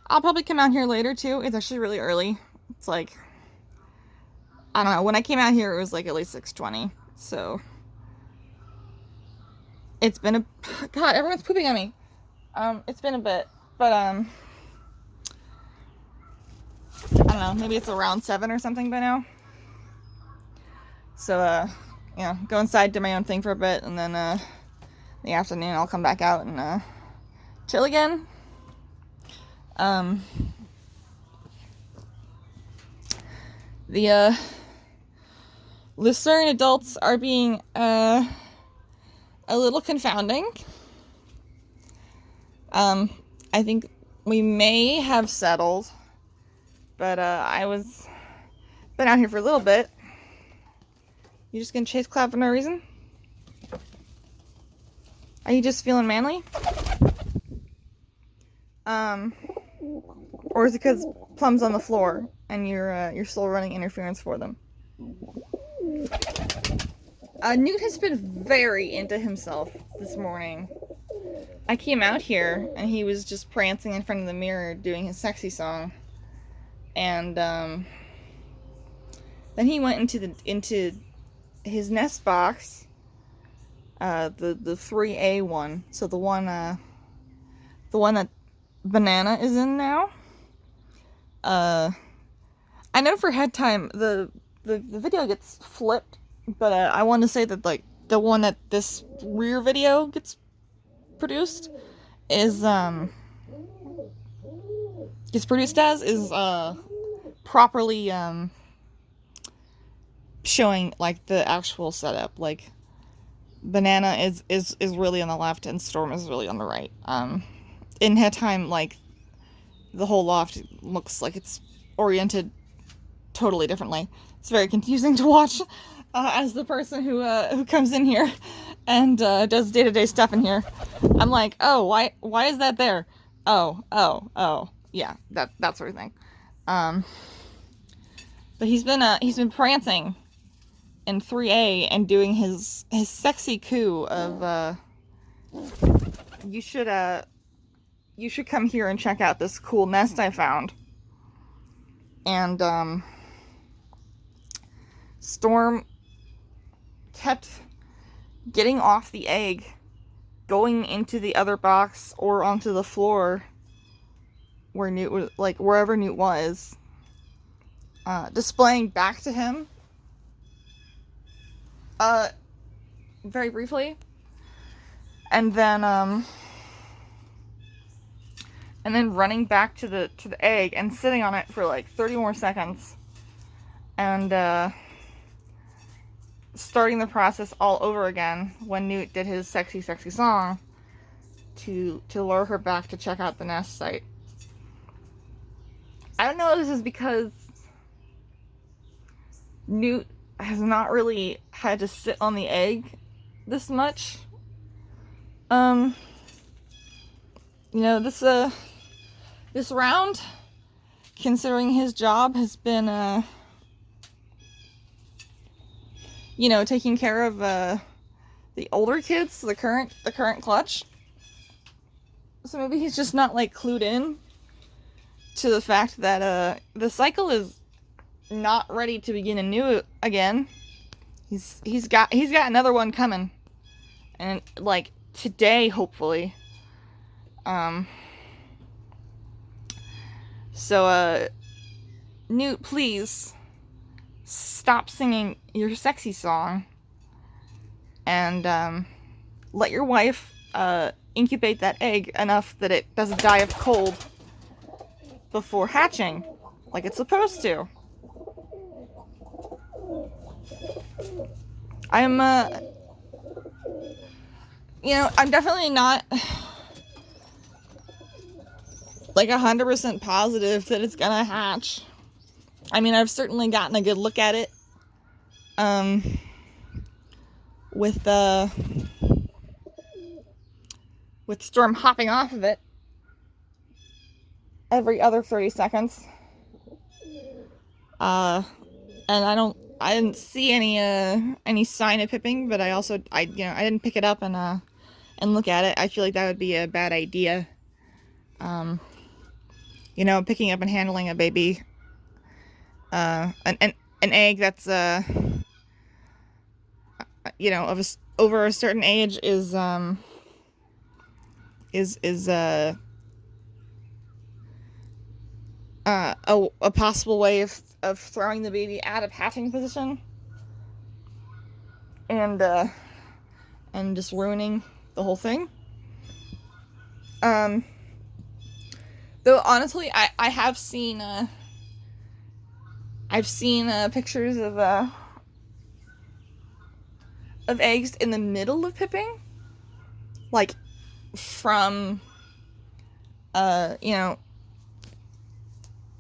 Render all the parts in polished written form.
I'll probably come out here later too. It's actually really early. It's like, I don't know, when I came out here it was like at least 6:20, so it's been a, God, everyone's pooping on me. It's been a bit, but I don't know, maybe it's around 7 or something by now. So you know, go inside, do my own thing for a bit, and then in the afternoon I'll come back out and chill again. The Lucerne adults are being a little confounding. I think we may have settled, but I was been out here for a little bit. You just gonna chase Cloud for no reason? Are you just feeling manly? Or is it because Plum's on the floor and you're still running interference for them? Newt has been very into himself this morning. I came out here and he was just prancing in front of the mirror doing his sexy song, and then he went into his nest box, the 3A one, so the one that Banana is in now. I know for head time the video gets flipped, but I want to say that like the one that this rear video gets produced is properly showing like the actual setup. Like Banana is really on the left and Storm is really on the right. In head time, like the whole loft looks like it's oriented totally differently. It's very confusing to watch as the person who comes in here and does day-to-day stuff in here. I'm like, oh, why is that there? Oh, yeah, that sort of thing. But he's been prancing in 3A and doing his sexy coup of you should come here and check out this cool nest I found. And Storm kept getting off the egg, going into the other box or onto the floor where Newt was, like wherever Newt was, displaying back to him very briefly, and then running back to the egg and sitting on it for like 30 more seconds, and starting the process all over again when Newt did his sexy song to lure her back to check out the nest site. I don't know if this is because Newt has not really had to sit on the egg this much. You know, this round, considering his job has been, you know, taking care of the older kids, the current clutch. So maybe he's just not like clued in to the fact that the cycle is not ready to begin anew again. He's got another one coming, and like today, hopefully. So Newt, please stop singing your sexy song and let your wife incubate that egg enough that it doesn't die of cold before hatching like it's supposed to. I'm you know, I'm definitely not like 100% positive that it's gonna hatch. I mean, I've certainly gotten a good look at it with Storm hopping off of it every other 30 seconds. And I didn't see any sign of pipping, but I didn't pick it up and look at it. I feel like that would be a bad idea. You know, picking up and handling a baby, an egg that's you know, over a certain age is a possible way of throwing the baby out of hatching position and just ruining the whole thing. Though honestly, I have seen I've seen pictures of eggs in the middle of pipping, like from you know,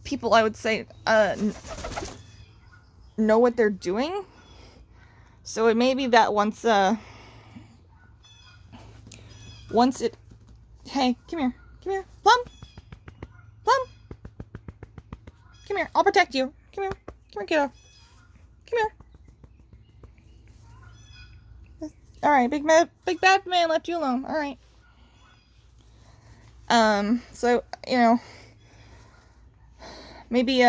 people I would say know what they're doing. So it may be that once it, hey, come here, Plum, come here, I'll protect you, come here, kiddo, come here. All right, big bad man left you alone. All right. So you know, maybe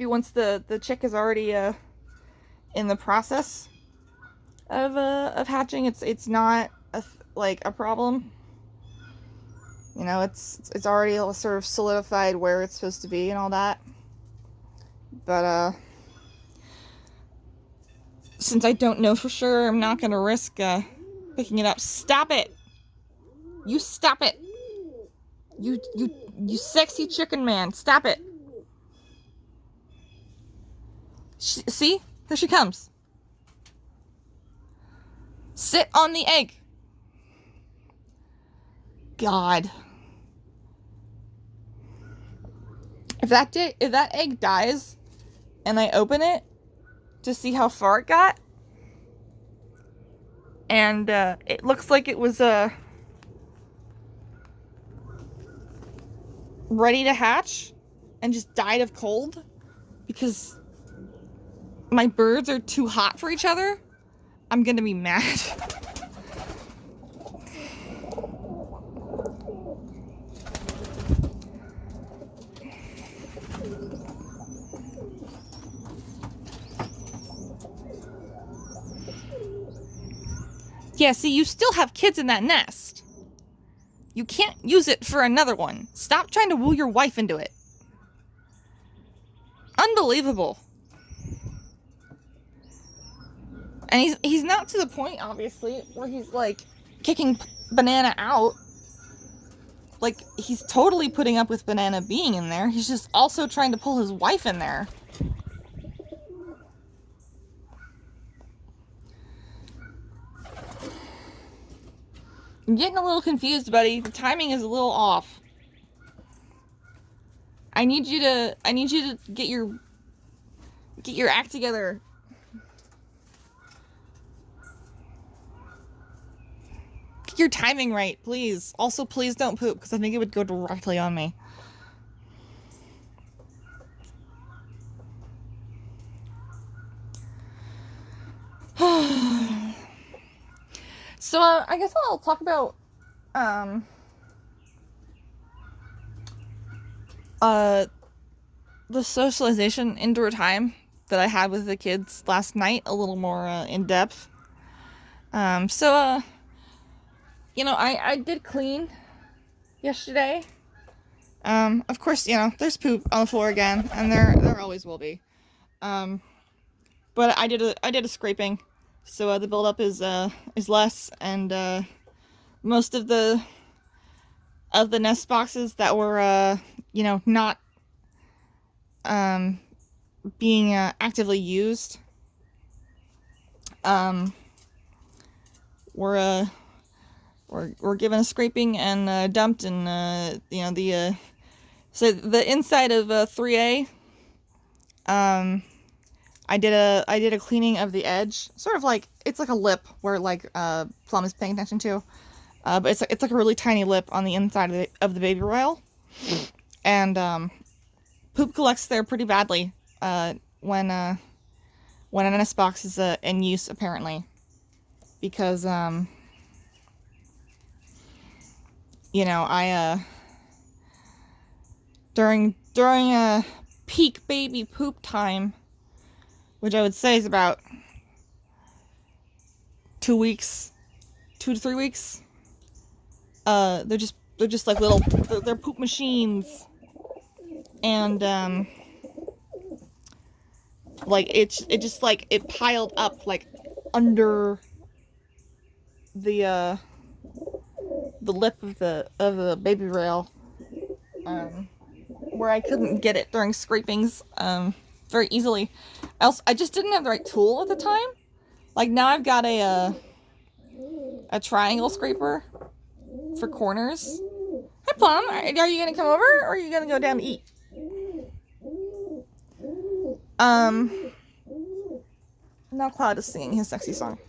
once the chick is already in the process of hatching, it's not like a problem. You know, it's already sort of solidified where it's supposed to be and all that. But since I don't know for sure, I'm not gonna risk picking it up. Stop it! You stop it! You sexy chicken man! Stop it! See? Here she comes. Sit on the egg. God. If that egg dies and I open it to see how far it got, and it looks like it was ready to hatch and just died of cold because my birds are too hot for each other, I'm gonna be mad. Yeah, see, you still have kids in that nest. You can't use it for another one. Stop trying to woo your wife into it. Unbelievable. And he's not to the point, obviously, where he's, like, kicking Banana out. Like, he's totally putting up with Banana being in there. He's just also trying to pull his wife in there. I'm getting a little confused, buddy. The timing is a little off. I need you to get your act together. Get your timing right, please. Also, please don't poop, because I think it would go directly on me. So, I guess I'll talk about, the socialization indoor time that I had with the kids last night a little more, in depth. So, you know, I did clean yesterday. Of course, you know, there's poop on the floor again, and there always will be. But I did a scraping. So the buildup is less, and most of the nest boxes that were you know, not being actively used were given a scraping and dumped, and you know, so the inside of 3A, I did a cleaning of the edge, sort of like, it's like a lip where, like, Plum is paying attention to, but it's like a really tiny lip on the inside of the baby royal, and poop collects there pretty badly when a nest box is in use, apparently, because you know, during peak baby poop time, which I would say is about 2 to 3 weeks, they're just like little, they're poop machines. And like it just like it piled up like under the lip of the baby rail, where I couldn't get it during scrapings very easily. Else I just didn't have the right tool at the time. Like now I've got a triangle scraper for corners. Hi Plum, are you gonna come over or are you gonna go down to eat? Now Cloud is singing his sexy song.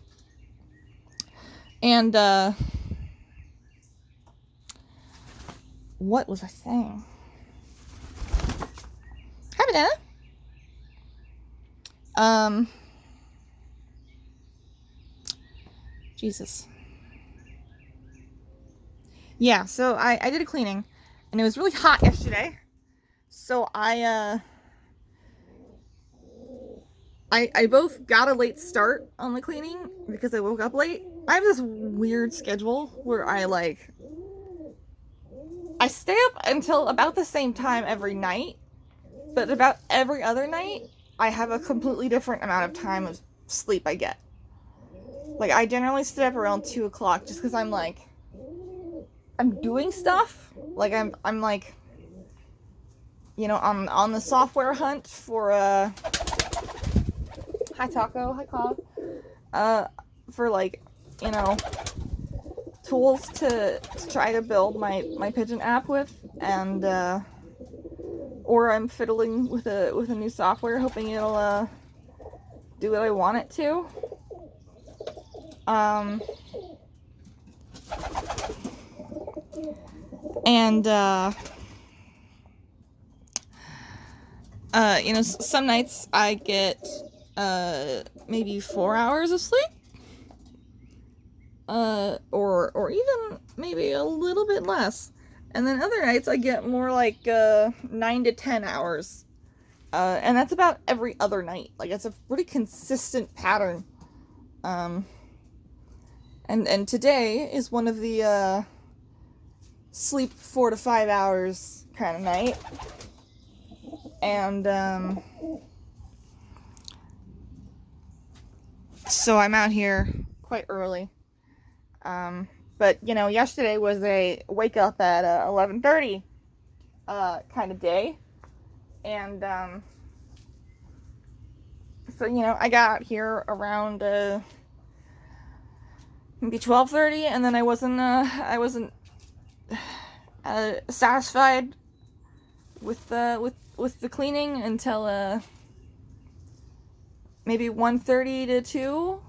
And what was I saying? Hi Banana. Jesus. Yeah, so I did a cleaning and it was really hot yesterday. So I both got a late start on the cleaning because I woke up late. I have this weird schedule where I stay up until about the same time every night, but about every other night I have a completely different amount of time of sleep I get. Like I generally stay up around 2 o'clock just because I'm doing stuff. Like I'm like, you know, on the software hunt for hi Taco, hi Cloud. For like, you know, tools to try to build my Pigeon app with, and or I'm fiddling with a new software hoping it'll do what I want it to. And you know, some nights I get maybe 4 hours of sleep, or even maybe a little bit less, and then other nights I get more like 9 to 10 hours, and that's about every other night. Like it's a pretty consistent pattern. And today is one of the sleep 4 to 5 hours kind of night. And so I'm out here quite early. But you know, yesterday was a wake up at 11:30 kind of day. And so you know, I got here around maybe 12:30, and then I wasn't satisfied with the cleaning until maybe 1:30 to 2.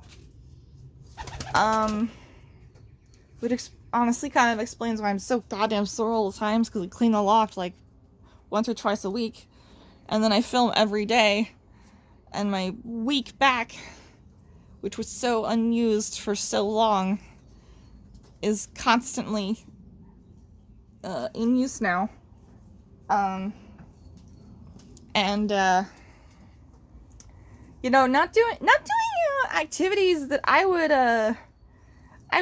Which honestly kind of explains why I'm so goddamn sore all the times, because I clean the loft like once or twice a week, and then I film every day, and my weak back, which was so unused for so long, is constantly in use now. And you know, not doing activities that I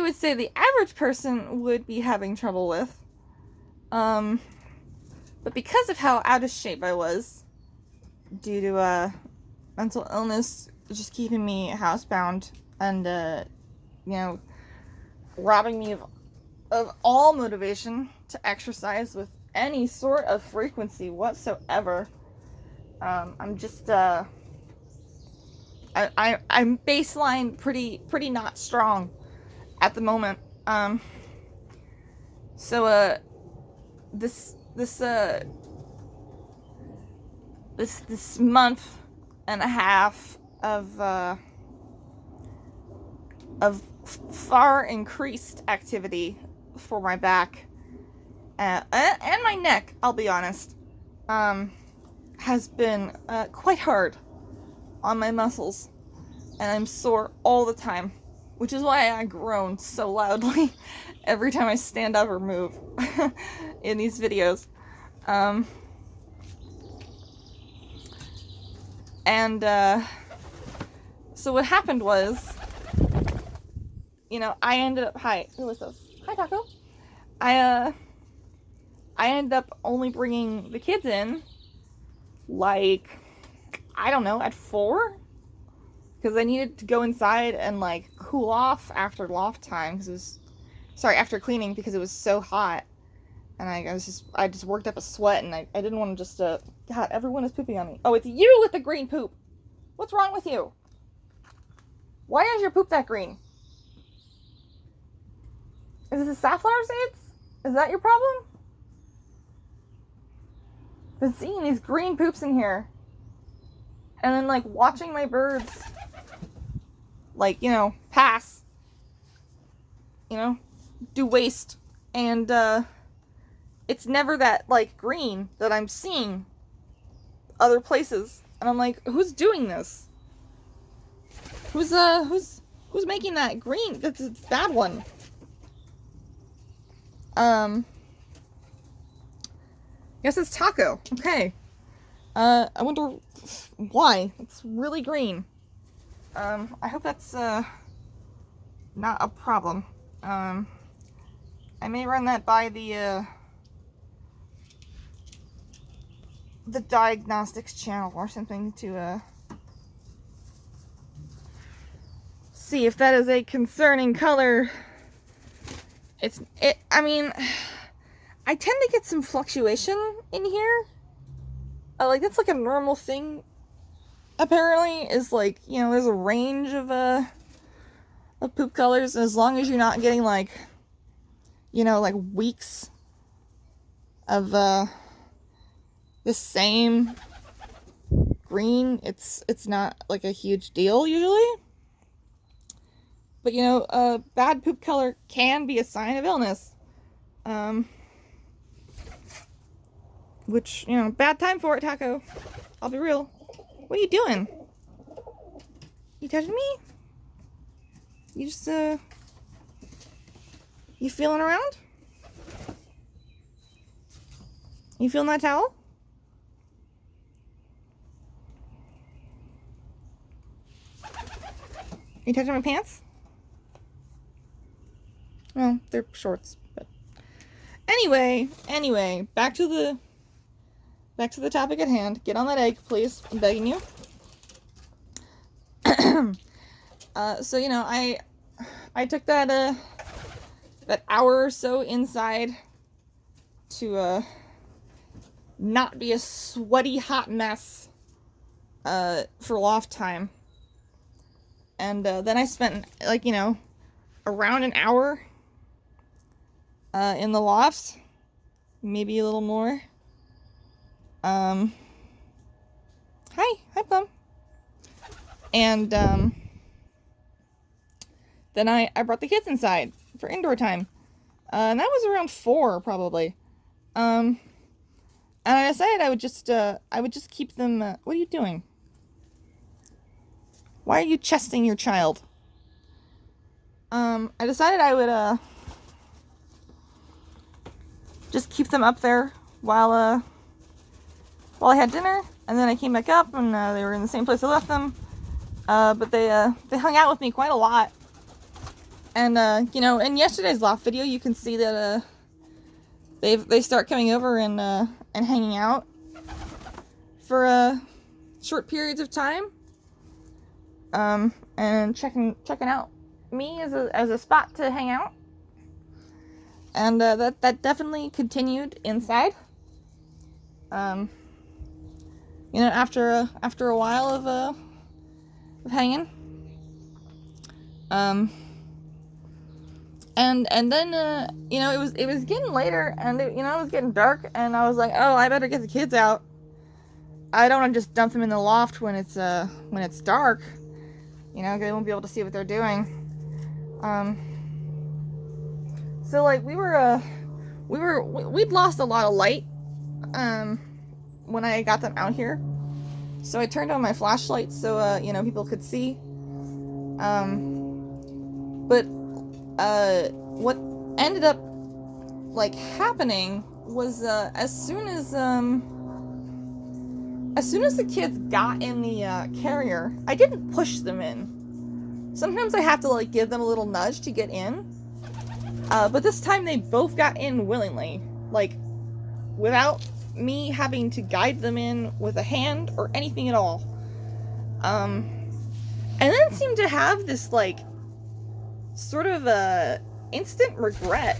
would say the average person would be having trouble with. But because of how out of shape I was due to mental illness just keeping me housebound and you know, robbing me of all motivation to exercise with any sort of frequency whatsoever, I'm just I'm baseline pretty not strong at the moment. So this month and a half of far increased activity for my back and my neck, I'll be honest, has been quite hard on my muscles, and I'm sore all the time. which is why I groan so loudly every time I stand up or move in these videos. So what happened was, you know, I ended up, hi, who is this? Hi, Taco. I ended up only bringing the kids in, like, I don't know, at 4? Because I needed to go inside and, like, cool off after loft time, because it was, sorry, after cleaning, because it was so hot. And I just worked up a sweat, and I didn't want to just, God, everyone is pooping on me. Oh, it's you with the green poop. What's wrong with you? Why is your poop that green? Is this safflower seeds? Is that your problem? Been seeing these green poops in here. And then, like, watching my birds, like, you know, pass. You know, do waste. And, it's never that, like, green that I'm seeing other places. And I'm like, who's doing this? Who's making that green? That's a bad one. Guess it's Taco. Okay. I wonder why. It's really green. I hope that's, not a problem. I may run that by the diagnostics channel or something to, see if that is a concerning color. I mean, I tend to get some fluctuation in here. Like, that's like a normal thing, apparently, is like, you know, there's a range of poop colors, and as long as you're not getting, like, you know, like, weeks of, the same green, it's not, like, a huge deal, usually. But, you know, a bad poop color can be a sign of illness. Which, you know, bad time for it, Taco. I'll be real. What are you doing? You touching me? You just, you feeling around? You feeling that towel? You touching my pants? Well, they're shorts, but anyway, back to the topic at hand. Get on that egg, please. I'm begging you. So, you know, I took that hour or so inside to not be a sweaty hot mess for loft time. And then I spent, like, you know, around an hour in the loft, maybe a little more. Hi, Plum. And then I brought the kids inside for indoor time, and that was around 4 probably. And I decided I would just keep them. What are you doing? Why are you chesting your child? I decided I would just keep them up there while I had dinner, and then I came back up, and they were in the same place I left them. But they hung out with me quite a lot. And you know, in yesterday's loft video, you can see that they start coming over and hanging out for short periods of time. And checking out me as a spot to hang out. And that definitely continued inside. You know, after a while of hanging. And then you know, it was getting later, and it was getting dark, and I was like, oh, I better get the kids out. I don't want to just dump them in the loft when it's dark. You know, they won't be able to see what they're doing. So, like, we'd lost a lot of light when I got them out here. So I turned on my flashlight so you know, people could see. But what ended up like happening was as soon as the kids got in the carrier, I didn't push them in. Sometimes I have to like give them a little nudge to get in. But this time they both got in willingly, like without me having to guide them in with a hand or anything at all. And then seemed to have this like sort of instant regret,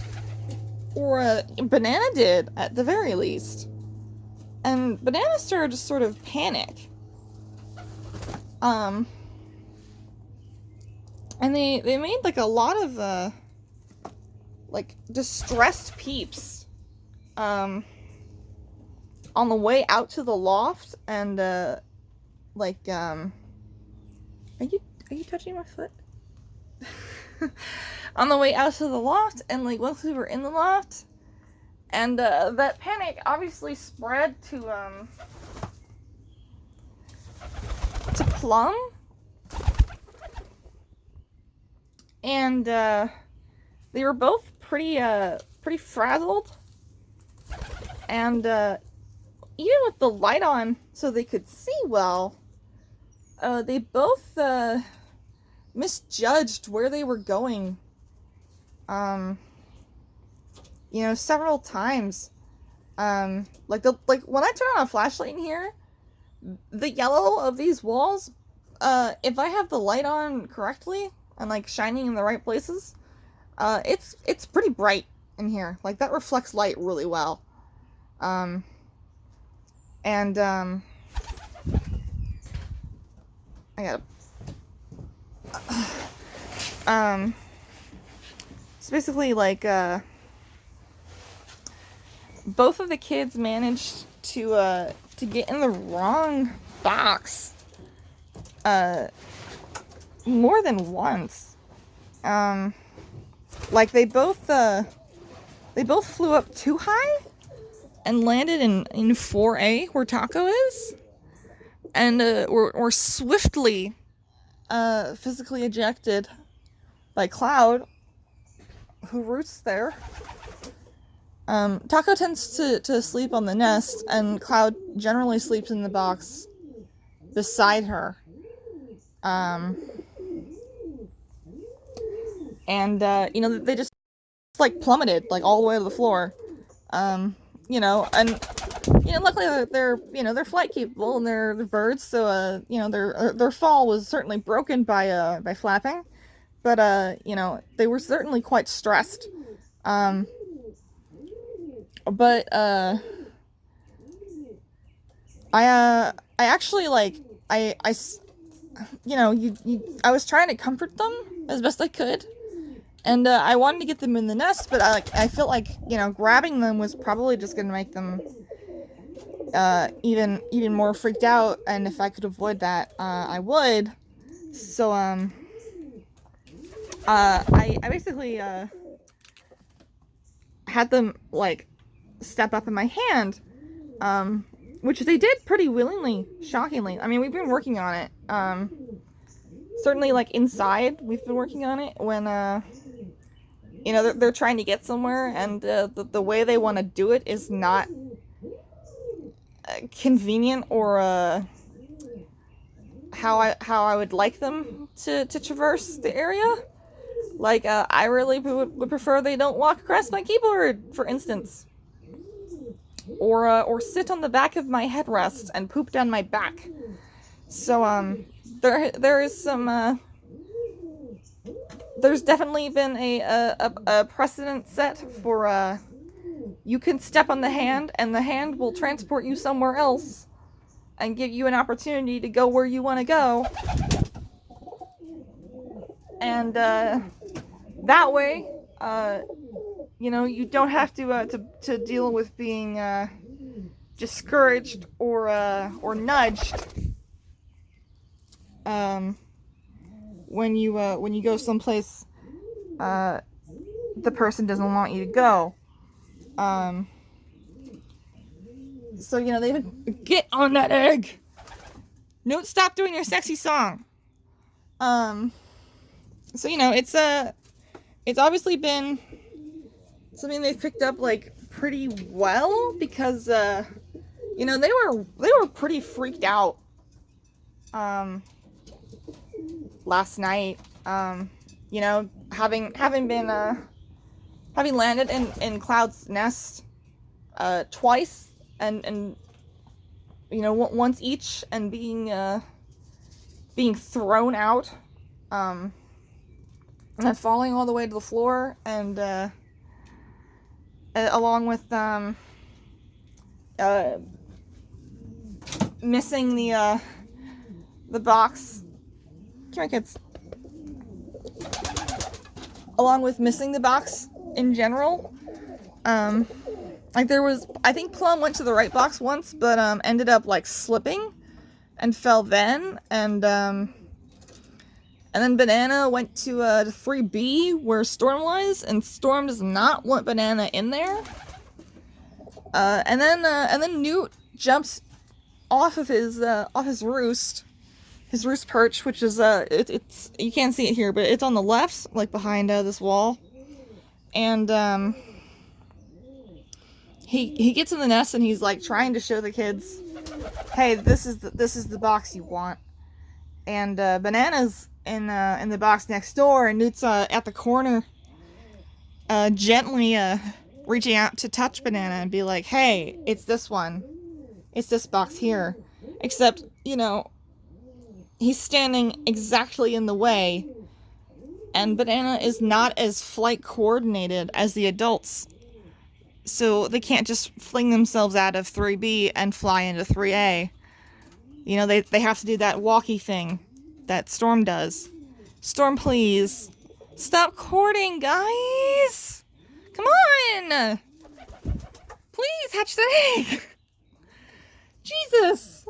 or Banana did at the very least. And Banana started to sort of panic. And they made like a lot of like distressed peeps on the way out to the loft, and like are you touching my foot? On the way out to the loft, and like once we were in the loft, and that panic obviously spread to Plum, and they were both pretty frazzled, and even with the light on so they could see well, they both misjudged where they were going, you know, several times. Like when I turn on a flashlight in here, the yellow of these walls, if I have the light on correctly and like shining in the right places, it's pretty bright in here. Like that reflects light really well. And I gotta so basically like both of the kids managed to get in the wrong box more than once. Like they both flew up too high and landed in 4A where Taco is, and were swiftly physically ejected by Cloud, who roots there. Taco tends to sleep on the nest, and Cloud generally sleeps in the box beside her. And you know, they just like plummeted like all the way to the floor. You know, and you know, luckily they're you know, they're flight capable and they're birds, so you know, their fall was certainly broken by flapping, but you know, they were certainly quite stressed. But I actually like I you know, I was trying to comfort them as best I could, and I wanted to get them in the nest, but I felt like, you know, grabbing them was probably just gonna make them even more freaked out, and if I could avoid that, I would. So I basically had them like step up in my hand, which they did pretty willingly, shockingly. I mean, we've been working on it. Certainly, like inside, we've been working on it when you know, they're trying to get somewhere, and the way they want to do it is not convenient, or how I would like them to traverse the area. Like I really would prefer they don't walk across my keyboard, for instance, or sit on the back of my headrest and poop down my back. So there is some there's definitely been a precedent set for you can step on the hand and the hand will transport you somewhere else and give you an opportunity to go where you want to go, and that way you know, you don't have to deal with being discouraged or nudged when you go someplace the person doesn't want you to go. So, you know, they would get on that egg. Newt, stop doing your sexy song. So, you know, it's it's obviously been something they've picked up like pretty well, because you know, they were pretty freaked out last night. You know, having been having landed in Cloud's nest twice, and you know, once each, and being thrown out, and then falling all the way to the floor, and along with missing the box. Come here, kids. Along with missing the box in general. Like there was, I think Plum went to the right box once, but ended up like slipping and fell then, and then Banana went to 3B where Storm was, and Storm does not want Banana in there. And then Newt jumps off of his roost, his roost perch, which is it's you can't see it here, but it's on the left, like behind this wall, and he gets in the nest, and he's like trying to show the kids, hey, this is the box you want, and Banana's in the box next door, and Newt's at the corner, gently reaching out to touch Banana and be like, hey, it's this one. It's this box here. Except, you know, he's standing exactly in the way, and Banana is not as flight coordinated as the adults. So they can't just fling themselves out of 3B and fly into 3A. You know, they have to do that walkie thing that Storm does. Storm, please. Stop courting, guys! Come on! Please, hatch that egg! Jesus!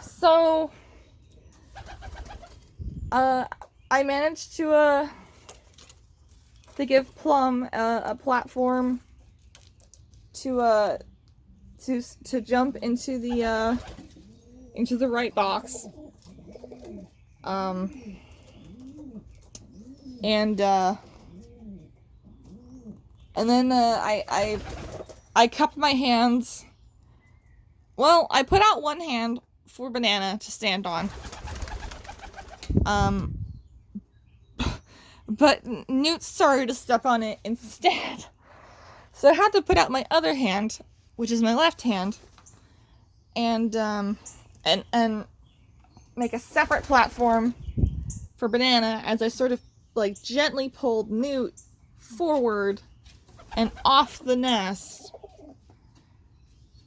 So, I managed to give Plum a platform to jump into the right box. And then I cupped my hands. Well, I put out one hand for Banana to stand on. But Newt started to step on it instead. So I had to put out my other hand, which is my left hand, and make a separate platform for Banana as I sort of like gently pulled Newt forward and off the nest.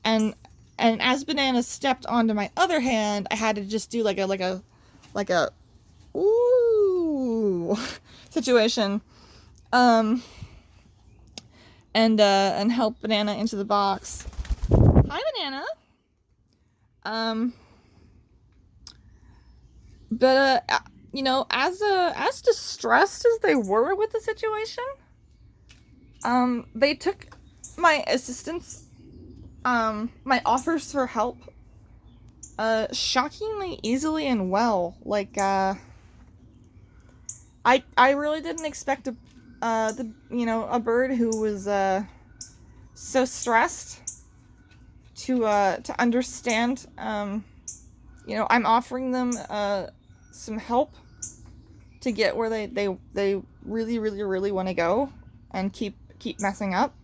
And as Banana stepped onto my other hand, I had to just do like a ooh situation, and help Banana into the box. Hi, Banana. But you know, as distressed as they were with the situation, they took my assistance, my offers for help, shockingly easily and well. Like, I really didn't expect a bird who was so stressed to understand. You know, I'm offering them some help to get where they really want to go and keep messing up.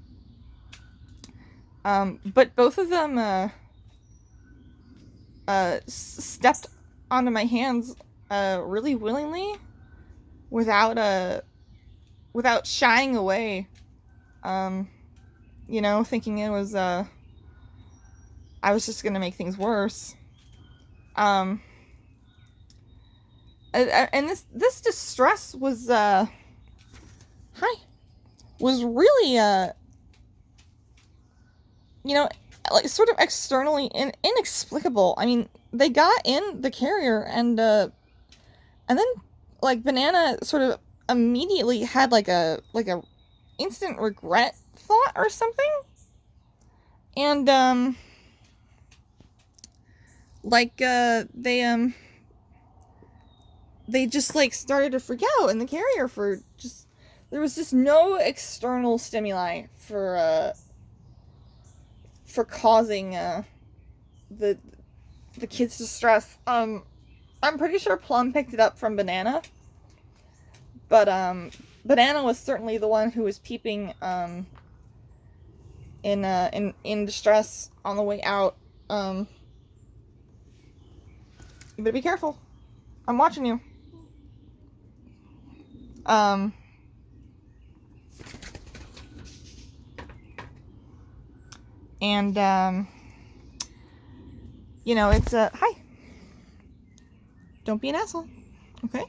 But both of them stepped onto my hands really willingly, without shying away. You know, thinking it was I was just gonna make things worse. And this distress was really you know, like sort of externally inexplicable. I mean, they got in the carrier, and then like Banana sort of immediately had like a instant regret thought or something, and they they just like started to freak out in the carrier for just, there was just no external stimuli for causing the kids' distress. I'm pretty sure Plum picked it up from Banana, but Banana was certainly the one who was peeping in distress on the way out. You better be careful. I'm watching you. And you know, it's hi. Don't be an asshole. Okay?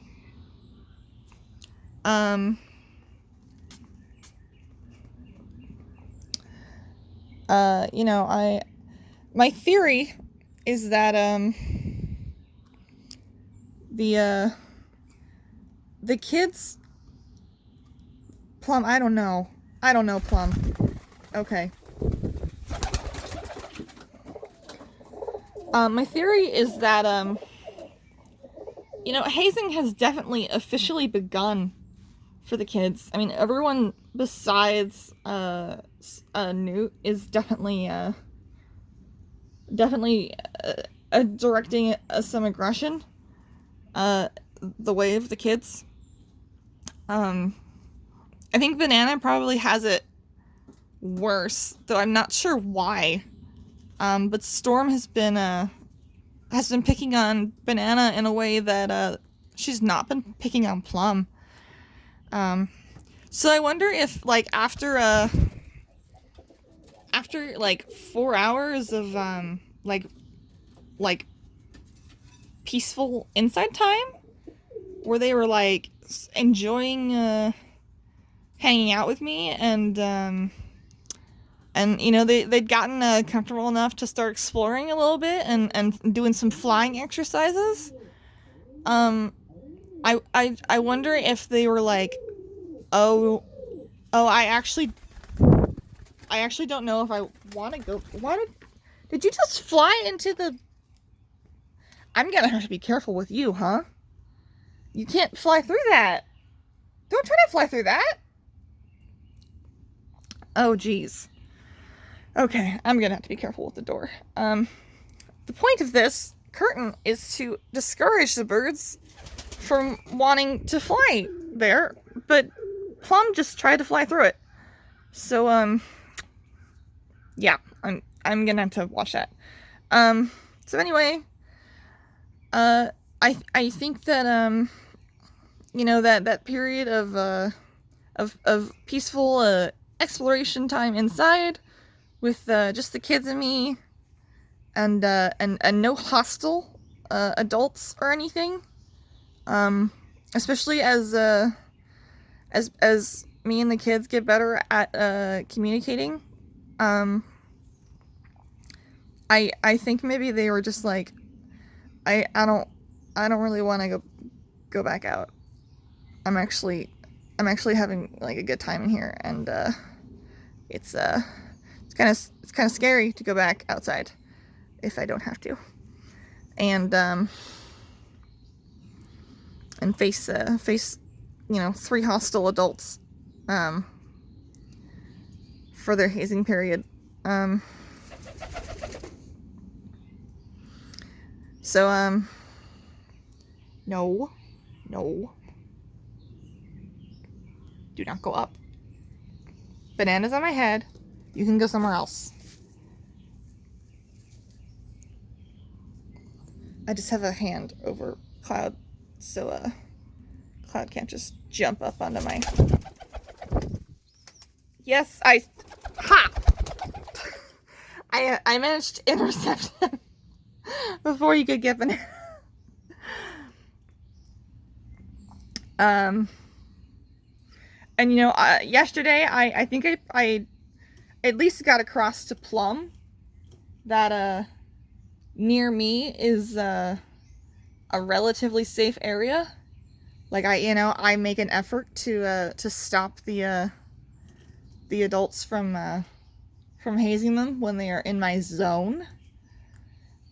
You know, my theory is that the kids, Plum, I don't know, Plum. Okay. My theory is that you know, hazing has definitely officially begun for the kids. I mean, everyone besides Newt is definitely directing some aggression the way of the kids. I think Banana probably has it worse, though I'm not sure why. But Storm has been picking on Banana in a way that she's not been picking on Plum. So I wonder if, like, after like 4 hours of like peaceful inside time, where they were like enjoying hanging out with me, and you know, they'd gotten comfortable enough to start exploring a little bit and doing some flying exercises. I wonder if they were like, oh, I actually don't know if I want to go. Did you just fly into the... I'm gonna have to be careful with you, huh? You can't fly through that. Don't try to fly through that. Oh, geez. Okay, I'm gonna have to be careful with the door. The point of this curtain is to discourage the birds from wanting to fly there, but Plum just tried to fly through it. So, yeah, I'm gonna have to watch that. So anyway, I think that, you know, that period of peaceful, exploration time inside with, just the kids and me, and no hostile, adults or anything, especially as me and the kids get better at, communicating, I think maybe they were just like, I don't really want to go back out. I'm actually having like a good time in here, and it's kind of scary to go back outside if I don't have to, and face you know, 3 hostile adults for their hazing period. So no, do not go up. Banana's on my head. You can go somewhere else. I just have a hand over Cloud, so Cloud can't just jump up onto my... Yes, I managed to intercept him before you could get Banana. And you know, yesterday I think I at least got across to Plum that near me is a relatively safe area. Like, I make an effort to stop the adults from hazing them when they are in my zone.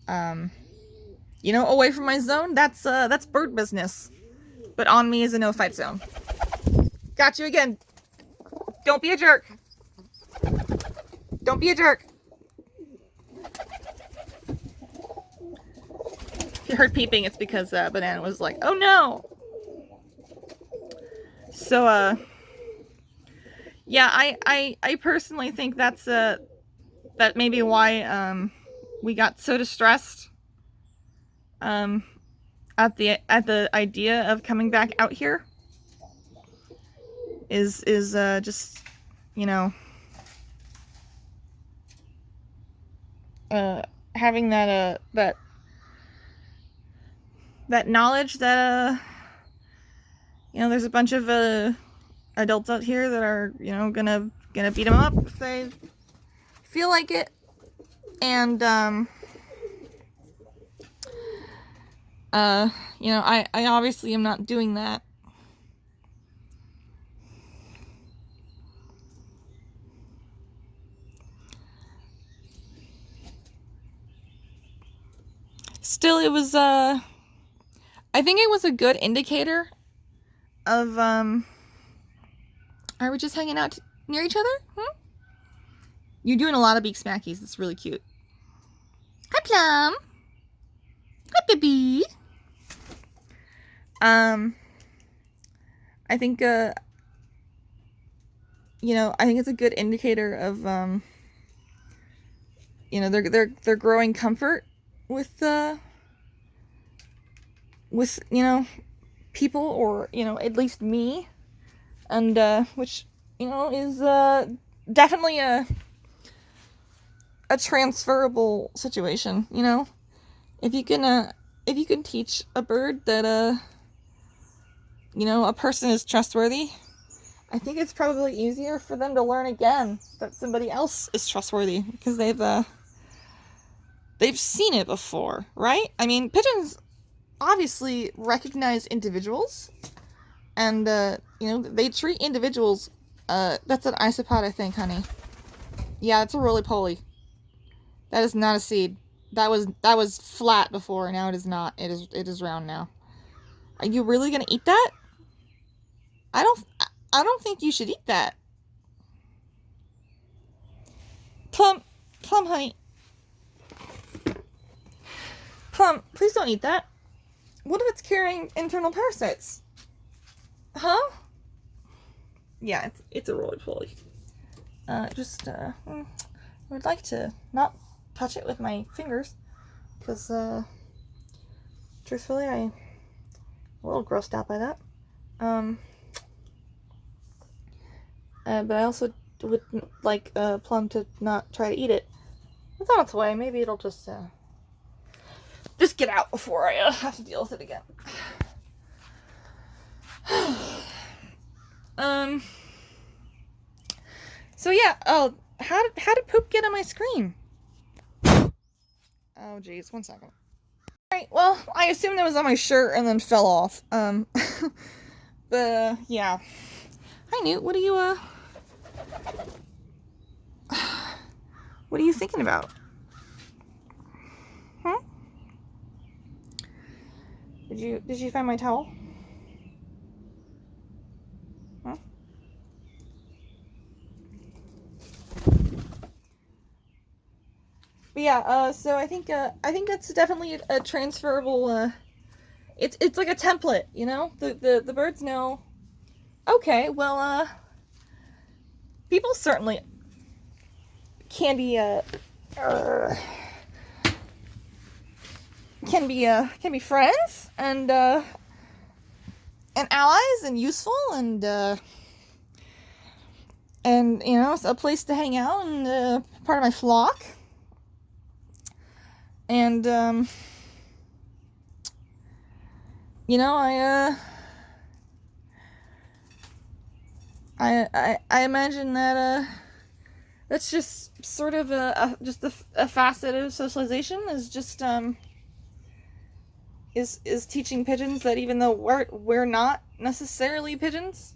You know, away from my zone, that's bird business. but on me is a no-fight zone. Got you again. Don't be a jerk. Don't be a jerk. If you heard peeping, it's because Banana was like, oh no. So, yeah, I personally think that's that may be why we got so distressed at the idea of coming back out here. Is just, you know, having that that knowledge that you know, there's a bunch of adults out here that are, you know, gonna beat them up if they feel like it, and you know, I obviously am not doing that. Still, it was I think it was a good indicator of are we just hanging out near each other? You're doing a lot of beak smackies. It's really cute. Hi, Plum. Hi, baby. I think you know, I think it's a good indicator of you know, they're growing comfort with you know, people, or, you know, at least me, and which, you know, is definitely a transferable situation. You know, if you can teach a bird that you know, a person is trustworthy, I think it's probably easier for them to learn again that somebody else is trustworthy, because they've seen it before, right? I mean, pigeons obviously recognize individuals, and you know, they treat individuals. That's an isopod, I think, honey. Yeah, it's a roly-poly. That is not a seed. That was flat before. Now it is not. It is round now. Are you really gonna eat that? I don't think you should eat that. Plum, honey. Plum, please don't eat that. What if it's carrying internal parasites? Huh? Yeah, it's a roly-poly. I would like to not touch it with my fingers, because truthfully, I'm a little grossed out by that. But I also would like Plum to not try to eat it. It's on its way. Maybe it'll just get out before I have to deal with it again. So yeah. Oh, how did poop get on my screen? Oh geez, 1 second. Alright, well, I assumed it was on my shirt and then fell off. But yeah. Hi Newt, what are you thinking about? Huh? Did you find my towel? Huh? But yeah, so I think that's definitely a transferable it's like a template, you know? The birds know, okay, well, people certainly can be friends, and allies, and useful, and you know, a place to hang out, and part of my flock. And you know, I imagine that that's just sort of a facet of socialization, is just is teaching pigeons that even though we're not necessarily pigeons,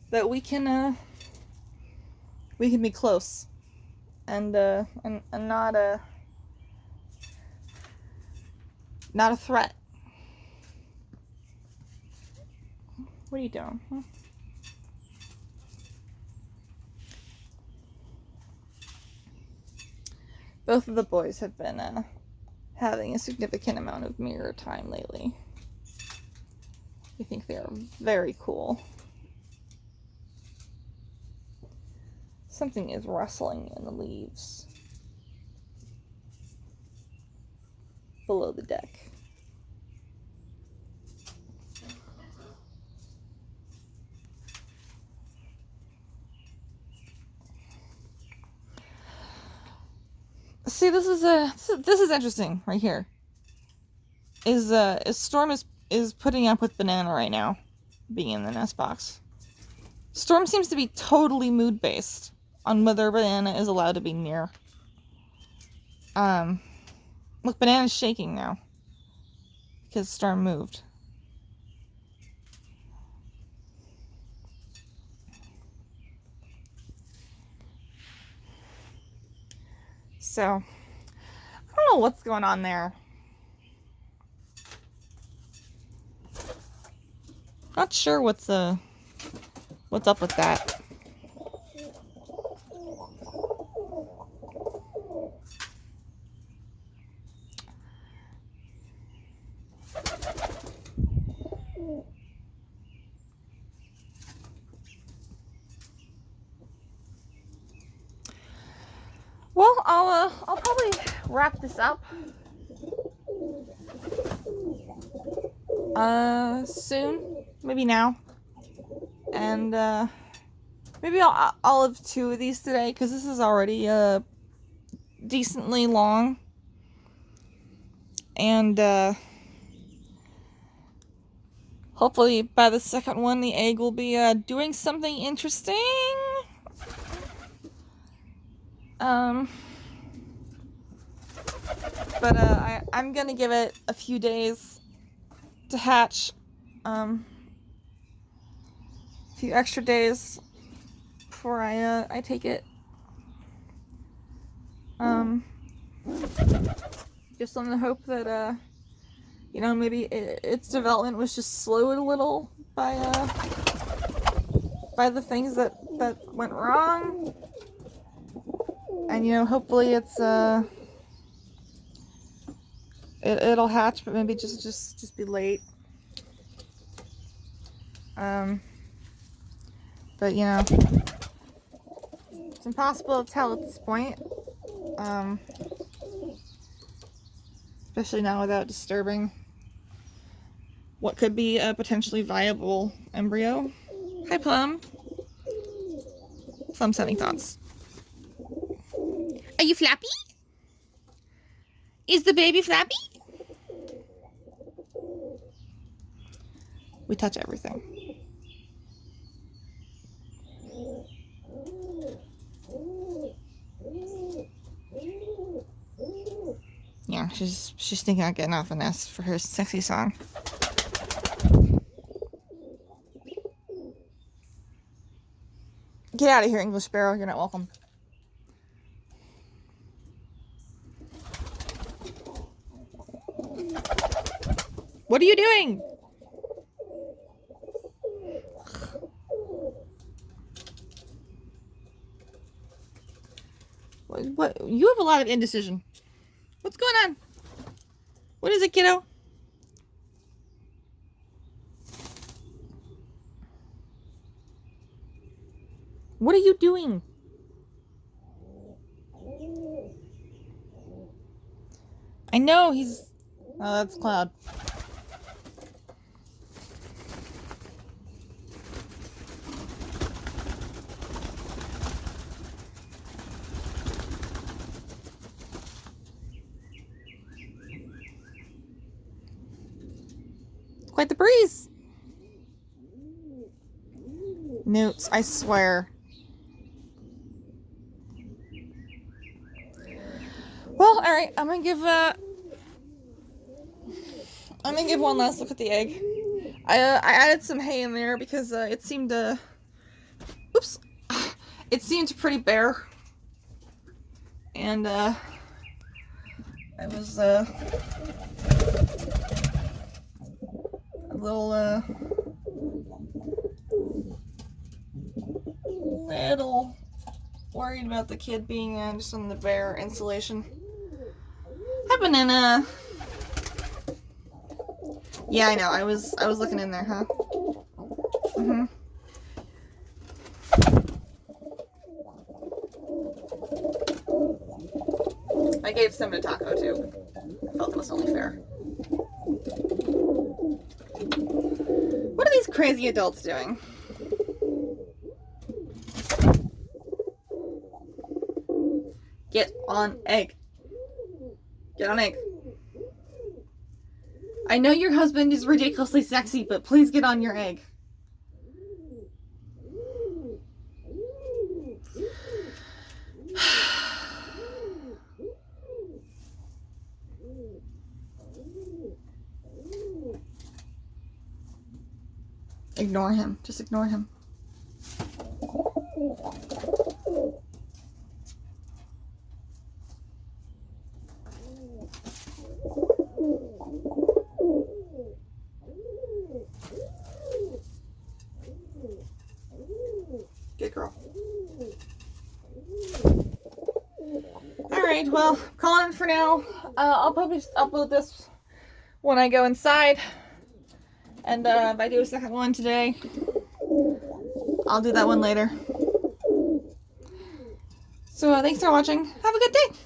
that we can be close, and not a threat. What are you doing? Huh? Both of the boys have been having a significant amount of mirror time lately. I think they are very cool. Something is rustling in the leaves below the deck. See, this is interesting right here. Is Storm is putting up with Banana right now, being in the nest box. Storm seems to be totally mood based on whether Banana is allowed to be near. Look, Banana's shaking now because Storm moved. So, I don't know what's going on there. Not sure what's up with that. Well, I'll probably wrap this up soon, maybe now, and maybe I'll have 2 of these today because this is already decently long, and hopefully by the second one the egg will be doing something interesting. But I'm gonna give it a few days to hatch. A few extra days before I take it. Just on the hope that you know, maybe its development was just slowed a little by the things that went wrong. And you know, hopefully it's it'll hatch, but maybe just be late. But you know, it's impossible to tell at this point. Especially now without disturbing what could be a potentially viable embryo. Hi, Plum. Plum's having thoughts. Are you flappy? Is the baby flappy? We touch everything. Yeah, she's thinking about getting off the nest for her sexy song. Get out of here, English Sparrow. You're not welcome. What are you doing? What? You have a lot of indecision. What's going on? What is it, kiddo? What are you doing? I know he's... Oh, that's Cloud. Quite the breeze. Newts, I swear. Well, all right. I'm gonna give one last look at the egg. I added some hay in there because it seemed oops, it seemed pretty bare, and I was a little worried about the kid being just on the bare insulation. Hi, Banana. Yeah, I know. I was looking in there, huh? Mm-hmm. I gave Sim a taco too. I felt it was only fair. What are these crazy adults doing? Get on egg. Get on egg. I know your husband is ridiculously sexy, but please get on your egg. Ignore him. Just ignore him. Good girl. Alright, well, calling it for now. I'll probably just upload this when I go inside. And if I do a second one today, I'll do that one later. So thanks for watching. Have a good day.